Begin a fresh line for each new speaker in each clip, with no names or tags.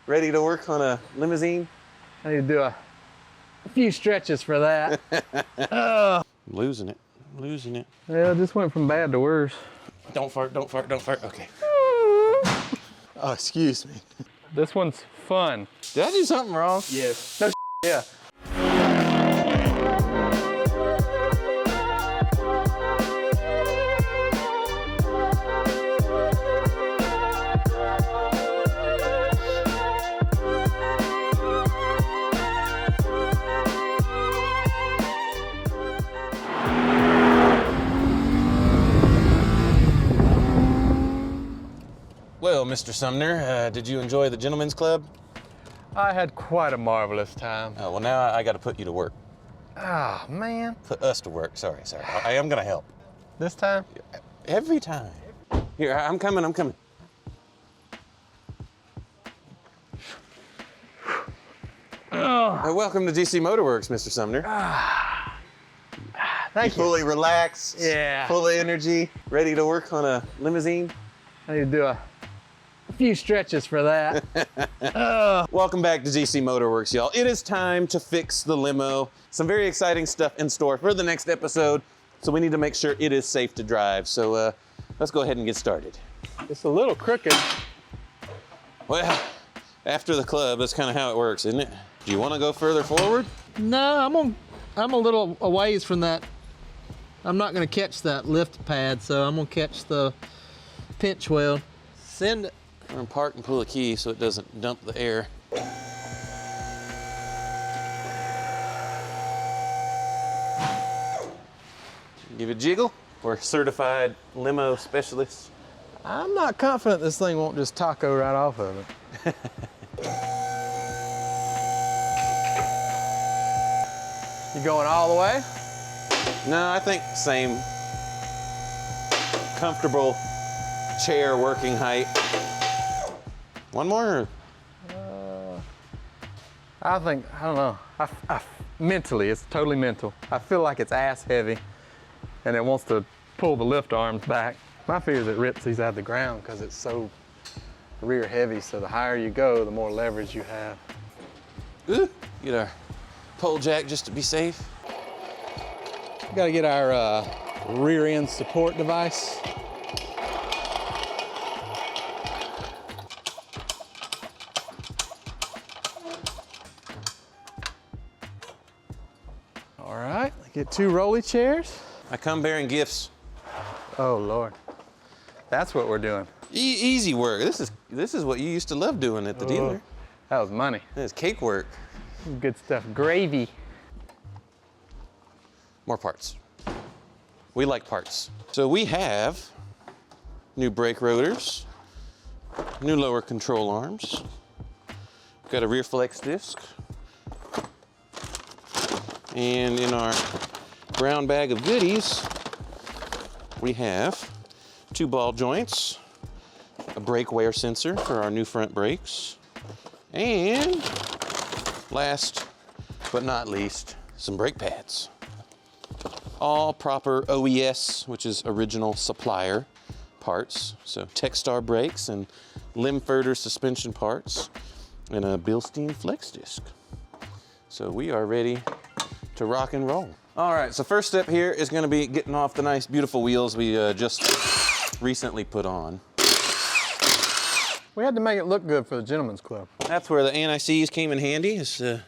Ready to work on a limousine?
I need to do a few stretches for that.
Losing it.
Yeah, it just went from bad to worse.
Don't fart. Okay.
Oh, excuse me.
This one's fun.
Did I do something wrong?
Yes. No, yeah.
Well, Mr. Sumner, did you enjoy the Gentlemen's Club?
I had quite a marvelous time.
Oh, well, now I got to put you to work.
Ah, man.
Put us to work. Sorry. I am going to help.
This time?
Every time. Here, I'm coming. Welcome to DC MotorWerks, Mr. Sumner.
Thank you.
Fully relaxed.
Yeah.
Full of energy. Ready to work on a limousine?
I need to do a few stretches for that.
Welcome back to DC MotorWerks, y'all. It is time to fix the limo. Some very exciting stuff in store for the next episode, so we need to make sure it is safe to drive. So let's go ahead and get started.
It's a little crooked.
Well, after the club, that's kind of how it works, isn't it? Do you want to go further forward?
No, I'm a little a ways from that. I'm not gonna catch that lift pad, so I'm gonna catch the pinch weld. Send it.
We're gonna park and pull a key so it doesn't dump the air. Give it a jiggle. We're certified limo specialists.
I'm not confident this thing won't just taco right off of it. You going all the way?
No, I think same comfortable chair working height. One more?
I don't know. Mentally, it's totally mental. I feel like it's ass heavy and it wants to pull the lift arms back. My fear is it rips these out of the ground because it's so rear heavy, so the higher you go, the more leverage you have.
Ooh, get our pole jack just to be safe.
We gotta get our rear end support device. All right, get 2 rolly chairs.
I come bearing gifts.
Oh Lord, that's what we're doing.
Easy work. This is what you used to love doing at the dealer.
That was money.
It's cake work.
Good stuff. Gravy.
More parts. We like parts. So we have new brake rotors, new lower control arms. We've got a rear flex disc. And in our brown bag of goodies, we have 2 ball joints, a brake wear sensor for our new front brakes, and last but not least, some brake pads. All proper OES, which is original supplier parts. So Techstar brakes and Limfurter suspension parts and a Bilstein flex disc. So we are ready to rock and roll. All right, so first step here is gonna be getting off the nice, beautiful wheels we just recently put on.
We had to make it look good for the Gentlemen's Club.
That's where the anti-seize came in handy, is the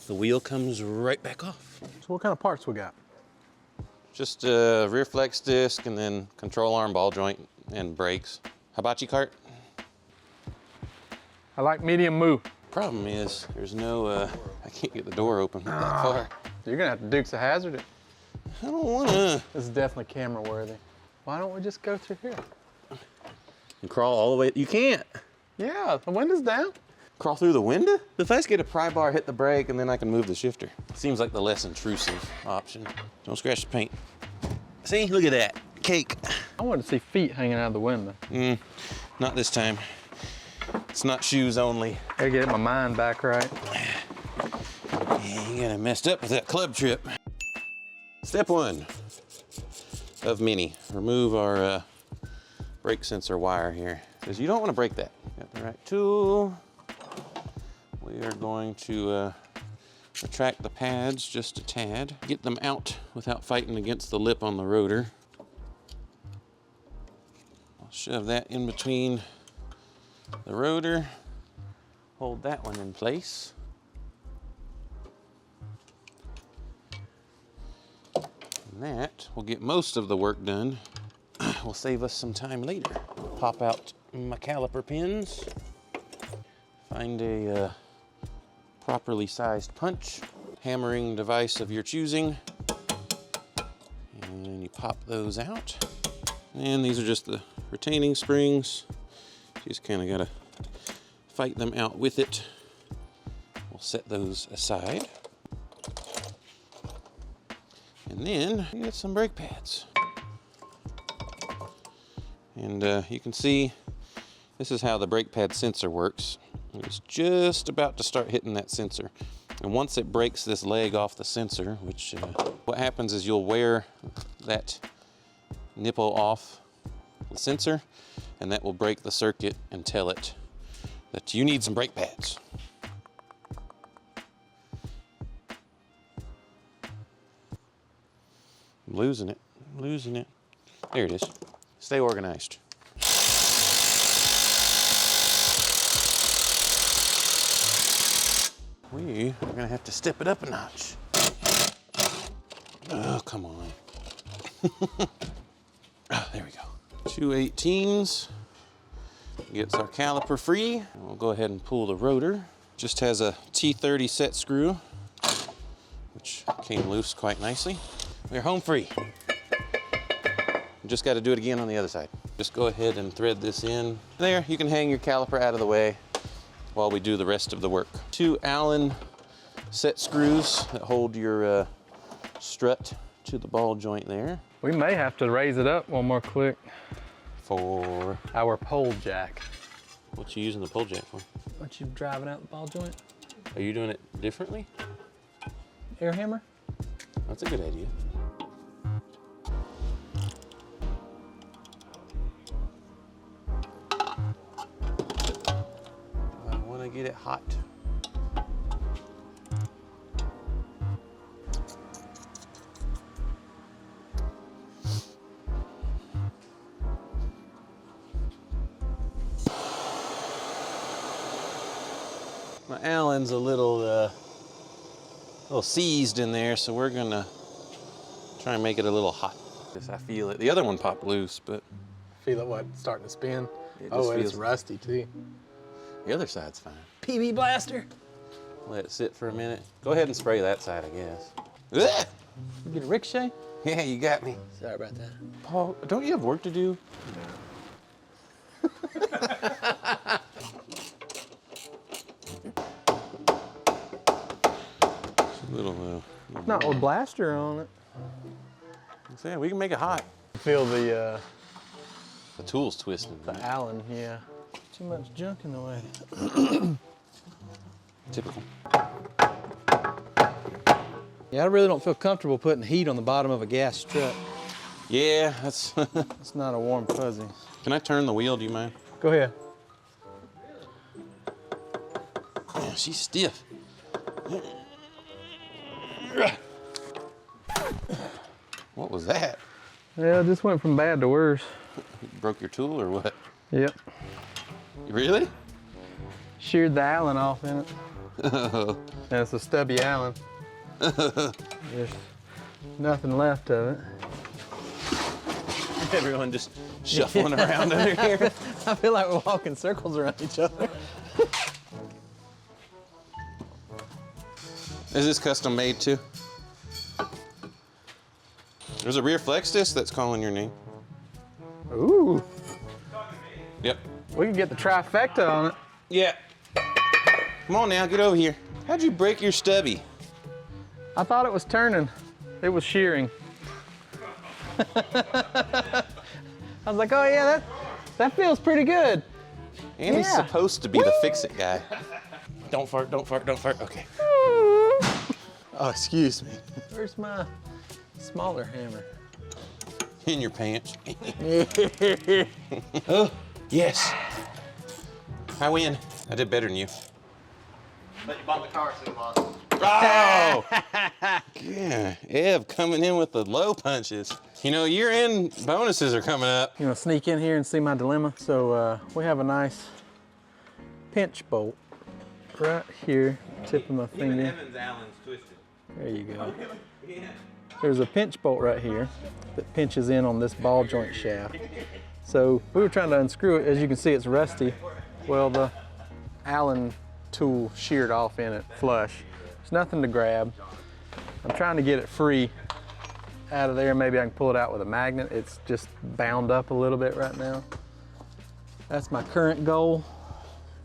wheel comes right back off.
So what kind of parts we got?
Just a rear flex disc and then control arm, ball joint, and brakes. Hibachi cart.
I like medium move.
Problem is, there's no, I can't get the door open that far.
You're gonna have to Dukes of Hazzard it.
I don't wanna.
This is definitely camera worthy. Why don't we just go through here?
And crawl all the way, you can't.
Yeah, the window's down.
Crawl through the window? If I just get a pry bar, hit the brake, and then I can move the shifter. Seems like the less intrusive option. Don't scratch the paint. See, look at that, cake.
I wanted to see feet hanging out of the window.
Not this time. It's not shoes only.
Gotta get my mind back right.
Yeah, you got messed up with that club trip. Step 1 of many. Remove our brake sensor wire here. Because you don't want to break that. Got the right tool. We are going to retract the pads just a tad, get them out without fighting against the lip on the rotor. I'll shove that in between the rotor, hold that one in place. And that will get most of the work done. Will save us some time later. Pop out my caliper pins, find a properly sized punch, hammering device of your choosing, and you pop those out. And these are just the retaining springs. You just kind of gotta fight them out with it. We'll set those aside. And then we get some brake pads. And you can see this is how the brake pad sensor works. It's just about to start hitting that sensor. And once it breaks this leg off the sensor, which what happens is you'll wear that nipple off the sensor, and that will break the circuit and tell it that you need some brake pads. I'm losing it, I'm losing it. There it is. Stay organized. We are gonna have to step it up a notch. Oh, come on. Oh, there we go. 2/18s. Gets our caliper free. And we'll go ahead and pull the rotor. Just has a T30 set screw, which came loose quite nicely. We're home free. Just got to do it again on the other side. Just go ahead and thread this in. There, you can hang your caliper out of the way while we do the rest of the work. 2 Allen set screws that hold your strut to the ball joint there.
We may have to raise it up one more click.
For
Our pole jack.
what you using the pole jack for?
Aren't you driving out the ball joint?
Are you doing it differently?
Air hammer?
That's a good idea. I want to get it hot. My Allen's a little seized in there, so we're gonna try and make it a little hot. I feel it. The other one popped loose, but
Feel it what? Starting to spin?
it just
Oh, and it's
feels
rusty too.
the other side's fine.
PB blaster.
Let it sit for a minute. Go ahead and spray that side, I guess. Ugh!
You get a ricochet?
Yeah, you got me.
Sorry about that.
Paul, don't you have work to do? Little,
Not with blaster on it.
yeah, we can make it hot.
Feel the
tool's twisting.
Allen, yeah. Too much junk in the way.
Typical.
Yeah, I really don't feel comfortable putting heat on the bottom of a gas strut.
Yeah, that's.
It's not a warm fuzzy.
Can I turn the wheel? Do you mind?
Go ahead.
Yeah, she's stiff. What was that?
Yeah, it just went from bad to worse.
You broke your tool or what?
Yep.
Really?
Sheared the Allen off in it. And it's a stubby Allen. There's nothing left of it.
Everyone just shuffling around under here.
I feel like we're walking circles around each other.
Is this custom made too? There's a rear flex disc that's calling your name.
Ooh,
Yep.
we can get the trifecta on it.
Yeah. Come on now, get over here. How'd you break your stubby?
I thought it was turning. It was shearing. I was like, oh yeah, that feels pretty good.
And he's
Yeah.
supposed to be the fix-it guy. Don't fart, don't fart, don't fart. Okay.
Oh, excuse me.
Where's my smaller hammer?
In your pants. Oh, yes. I win. I did better than you.
But you bought the car, so you lost.
Oh! Yeah, Ev coming in with the low punches. You know, year-end bonuses are coming up.
You know, sneak in here and see my dilemma. So we have a nice pinch bolt right here, tip of my finger.
Evan's Allen's twisted.
There you go.
Yeah.
There's a pinch bolt right here that pinches in on this ball joint shaft. So we were trying to unscrew it. As you can see, it's rusty. Well, the Allen tool sheared off in it flush. There's nothing to grab. I'm trying to get it free out of there. Maybe I can pull it out with a magnet. It's just bound up a little bit right now. That's my current goal.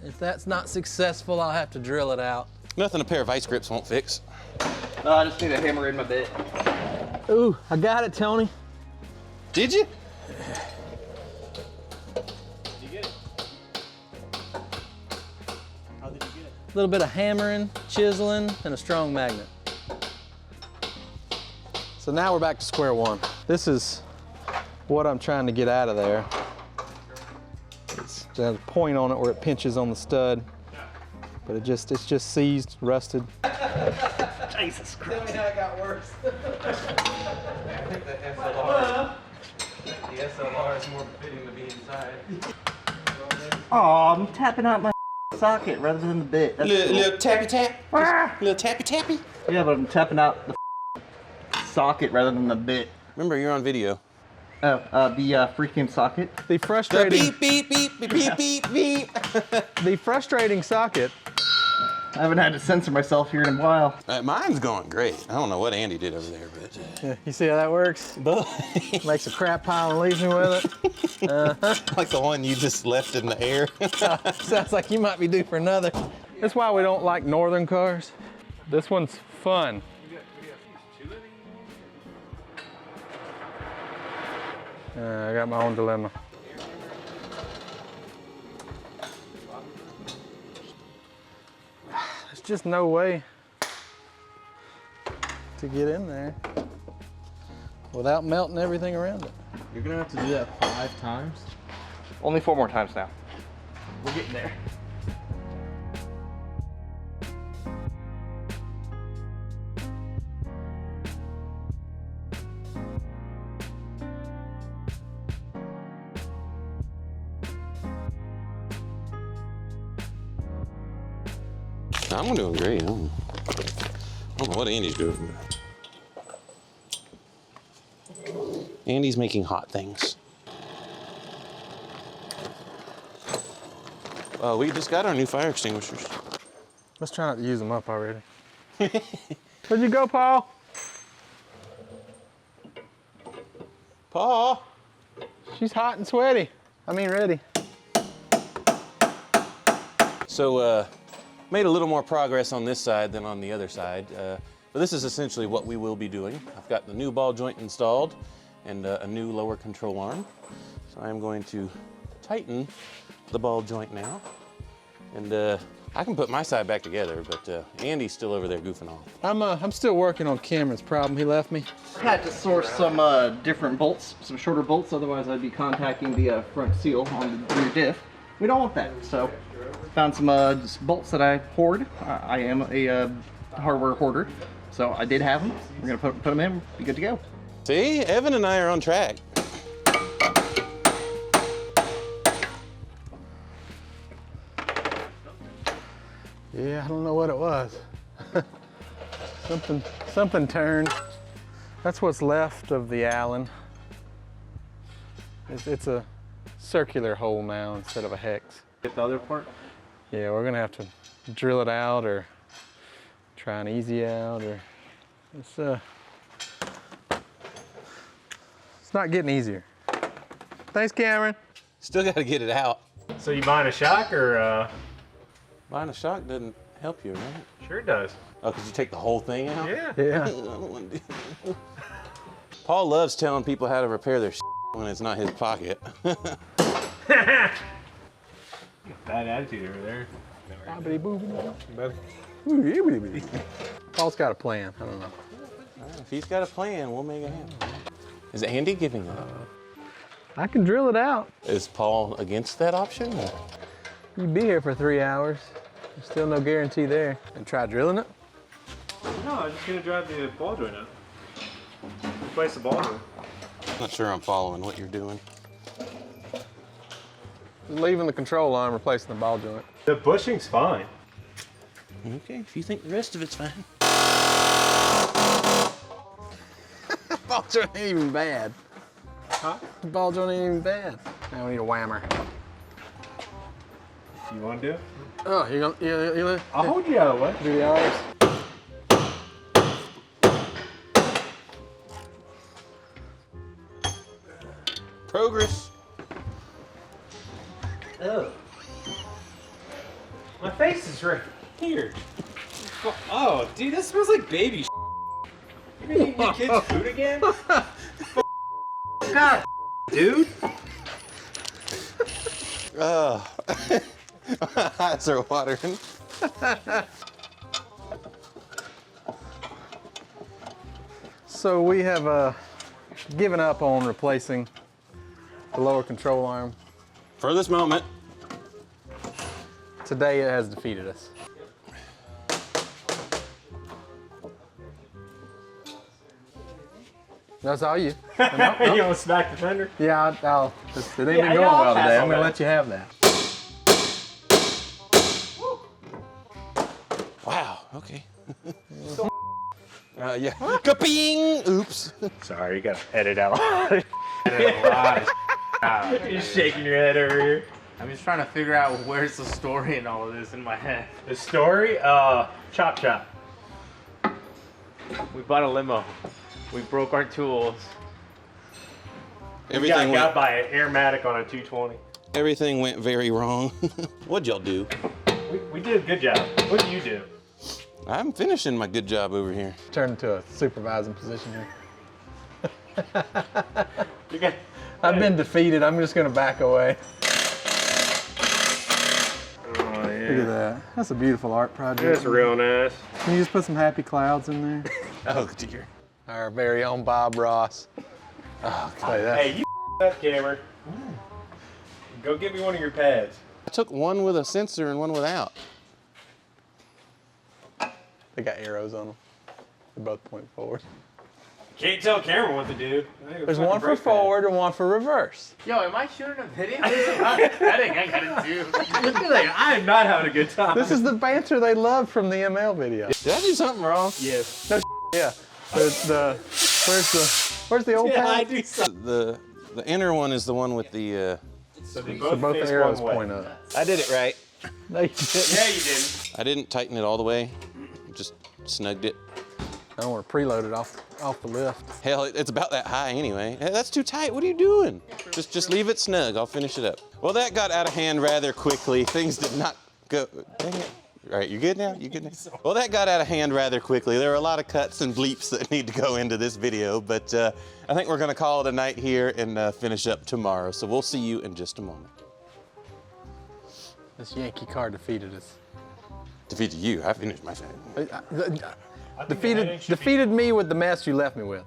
If that's not successful, I'll have to drill it out.
Nothing a pair of vice grips won't fix.
No, I just need a hammer in my bit.
Ooh, I got it, Tony.
Did you?
A little bit of hammering, chiseling, and a strong magnet. So now we're back to square one. This is what I'm trying to get out of there. There's a point on it where it pinches on the stud, but it's just seized, rusted.
Jesus Christ.
Tell me how it got worse.
I think the SLR is more fitting to be inside.
Oh, I'm tapping out my socket rather than the bit. That's cool.
Little tappy tap. Little tappy tappy.
Yeah, but I'm tapping out the socket rather than the bit.
Remember, you're on video.
Oh, the freaking socket.
The
The
frustrating,
beep, beep, beep, beep, beep, beep, beep.
the frustrating socket.
I haven't had to censor myself here in a while.
Mine's going great. I don't know what Andy did over there, but...
Yeah, you see how that works? Makes a crap pile and leaves me with it.
like the one you just left in the air.
Sounds like you might be due for another. That's why we don't like northern cars. This one's fun. I got my own dilemma. There's just no way to get in there without melting everything around it.
You're gonna have to do that 5 times.
Only 4 more times now.
We're getting there.
I'm doing great. I don't know what Andy's doing. Andy's making hot things. We just got our new fire extinguishers.
Let's try not to use them up already. Where'd you go, Paul?
Paul!
She's hot and sweaty. I mean, ready.
So, made a little more progress on this side than on the other side. But this is essentially what we will be doing. I've got the new ball joint installed and a new lower control arm. So I'm going to tighten the ball joint now. And I can put my side back together, but Andy's still over there goofing off.
I'm still working on Cameron's problem. He left me.
I had to source some different bolts, some shorter bolts, otherwise I'd be contacting the front seal on the rear diff. We don't want that, so found some just bolts that I hoard. I am a hardware hoarder, so I did have them. We're gonna put them in, be good to go.
See, Evan and I are on track.
Yeah, I don't know what it was. something turned. That's what's left of the Allen. It's a circular hole now instead of a hex.
Get the other part.
Yeah, we're gonna have to drill it out or try an easy out, or it's not getting easier. Thanks, Cameron.
Still got to get it out.
So you buying a shock or?
Buying a shock doesn't help you, right?
Sure does.
Oh, because you take the whole thing out?
Yeah.
Yeah.
I don't want to do that. Paul loves telling people how to repair their when it's not his pocket.
Bad attitude over there.
Paul's got a plan. I don't know.
If he's got a plan, we'll make it happen. Is Andy giving up?
I can drill it out.
Is Paul against that option?
You'd be here for 3 hours. There's still no guarantee there. And try drilling it?
No, I'm just gonna drive the ball joint up. Replace the ball joint.
Not sure I'm following what you're doing.
Leaving the control arm, replacing the ball joint.
The bushing's fine.
Okay, if you think the rest of it's fine.
Ball joint ain't even bad.
Huh?
The ball joint ain't even bad. Now we need a whammer.
You wanna do it?
Oh, you
I'll hold you out of the way.
do the hours.
Progress.
Oh. My face is right here. Oh, dude, this smells like baby shit. You been eating your kids' food again? God, dude.
Oh. My eyes are watering.
So we have given up on replacing the lower control arm.
For this moment.
Today it has defeated us. That's all you.
You almost smacked the fender?
Yeah, it ain't been
Yeah,
going
I'll
well
pass
today.
on
I'm gonna
that.
let you have that.
Wow, okay. Yeah. Kaping! Oops.
Sorry, you gotta edit out. Edit a lot of out. You're shaking your head over here.
I'm just trying to figure out where's the story in all of this in my head.
The story? Chop chop.
We bought a limo. We broke our tools.
We got
Everything
got
went,
by an airmatic on a 220.
everything went very wrong. What'd y'all do?
We did a good job. What do you do?
I'm finishing my good job over here.
Turn into a supervising position here.
You got,
I've been defeated. I'm just gonna back away.
oh, yeah.
Look at that. That's a beautiful art project.
That's real nice.
Can you just put some happy clouds in there?
Oh dear.
Our very own Bob Ross. Oh, okay, that's,
Hey, you that camera. Go get me one of your pads.
I took one with a sensor and one without.
they got arrows on them. They both point forward.
Can't tell camera what to do.
There's one for forward and one for reverse.
Yo, am I shooting a video? This is not pathetic. I gotta do.
I am not having a good time.
This is the banter they love from the ML video.
Did I do something wrong?
Yes.
Yeah. Where's the old
Yeah, I
pad?
do something.
The inner one is the one with the.
So they
So both
face
arrows
one way.
point up.
I did it right.
No, you didn't.
Yeah, you didn't.
I didn't tighten it all the way. Just snugged it.
I don't want to preload it off the lift.
Hell, it's about that high anyway. Hey, that's too tight. What are you doing? Just leave it snug. I'll finish it up. Well, that got out of hand rather quickly. Things did not go. Dang it. All right, you good now? You good now? Well, that got out of hand rather quickly. There are a lot of cuts and bleeps that need to go into this video, but I think we're gonna call it a night here and finish up tomorrow. So we'll see you in just a moment.
This Yankee car defeated us.
Defeated you. I finished my side.
Defeated me with the mess you left me with.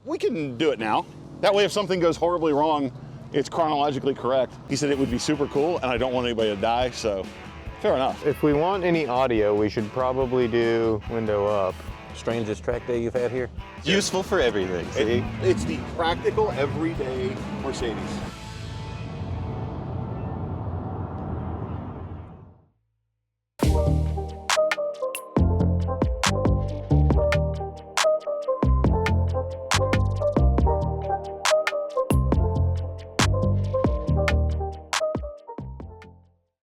We can do it now. That way if something goes horribly wrong, it's chronologically correct. He said it would be super cool and I don't want anybody to die, so fair enough.
If we want any audio, we should probably do window up.
Strangest track day you've had here? Useful for everything. See?
It's the practical, everyday Mercedes.